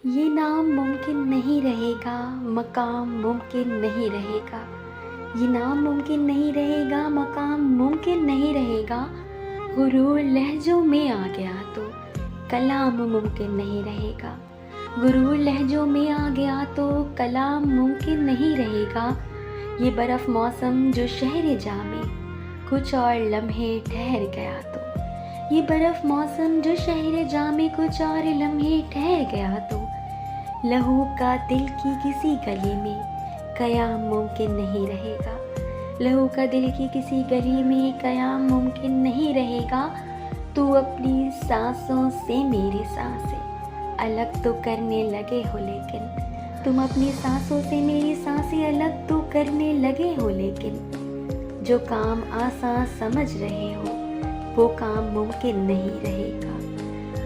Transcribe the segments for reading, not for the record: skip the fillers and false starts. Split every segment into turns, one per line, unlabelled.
ये नाम मुमकिन नहीं रहेगा, मकाम मुमकिन नहीं रहेगा। ये नाम मुमकिन नहीं रहेगा, मकाम मुमकिन नहीं रहेगा। गुरूर लहजों में आ गया तो कलाम मुमकिन नहीं रहेगा। गुरूर लहजों में आ गया तो कलाम मुमकिन नहीं रहेगा। ये बर्फ़ मौसम जो शहर जामे कुछ और लम्हे ठहर गया तो, ये बर्फ़ मौसम जो शहर जामे कुछ और लम्हे ठहर गया तो, लहू का दिल की किसी गली में क़याम मुमकिन नहीं रहेगा। लहू का दिल की किसी गली में क़याम मुमकिन नहीं रहेगा। तू अपनी सांसों से मेरी सांसें अलग तो करने लगे हो, लेकिन तुम अपनी सांसों से मेरी सांसें अलग तो करने लगे हो, लेकिन जो काम आसान समझ रहे हो वो काम मुमकिन नहीं रहेगा।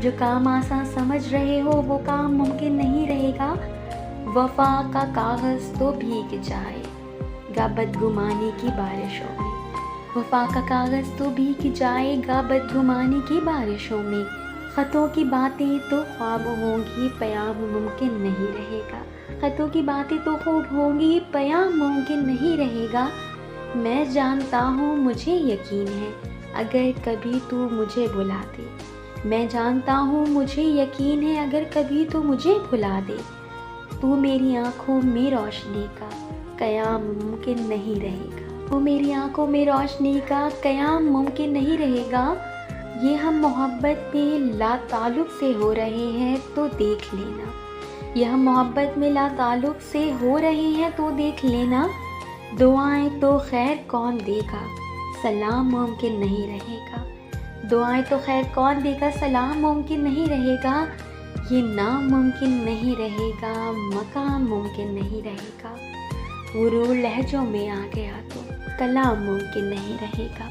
जो काम आसान समझ रहे हो वो काम मुमकिन नहीं रहेगा। वफ़ा का कागज़ तो भीग जाएगा बदगुमानी की बारिशों में। वफ़ा का कागज़ तो भीग जाएगा बदगुमानी की बारिशों में। ख़तों की बातें तो ख्वाब होंगी, पयाम मुमकिन नहीं रहेगा। ख़तों की बातें तो खूब होंगी, पयाम मुमकिन नहीं रहेगा। मैं जानता हूँ, मुझे यकीन है, अगर कभी तू मुझे भुला दे। मैं जानता हूँ, मुझे यकीन है, अगर कभी तू मुझे भुला दे, तू मेरी आँखों में रोशनी का क़याम मुमकिन नहीं रहेगा। तू मेरी आँखों में रोशनी का क़याम मुमकिन नहीं रहेगा। ये हम मोहब्बत में लाताल्लुक़ से हो रहे हैं तो देख लेना। ये हम मोहब्बत में लाताल्लुक़ से हो रहे हैं तो देख लेना। दुआएं तो खैर कौन देगा, सलाम मुमकिन नहीं रहेगा। दुआएं तो खैर कौन देगा, सलाम मुमकिन नहीं रहेगा। ये नाम मुमकिन नहीं रहेगा, मकाम मुमकिन नहीं रहेगा। गुरूर लहजों में आ गया तो कलाम मुमकिन नहीं रहेगा।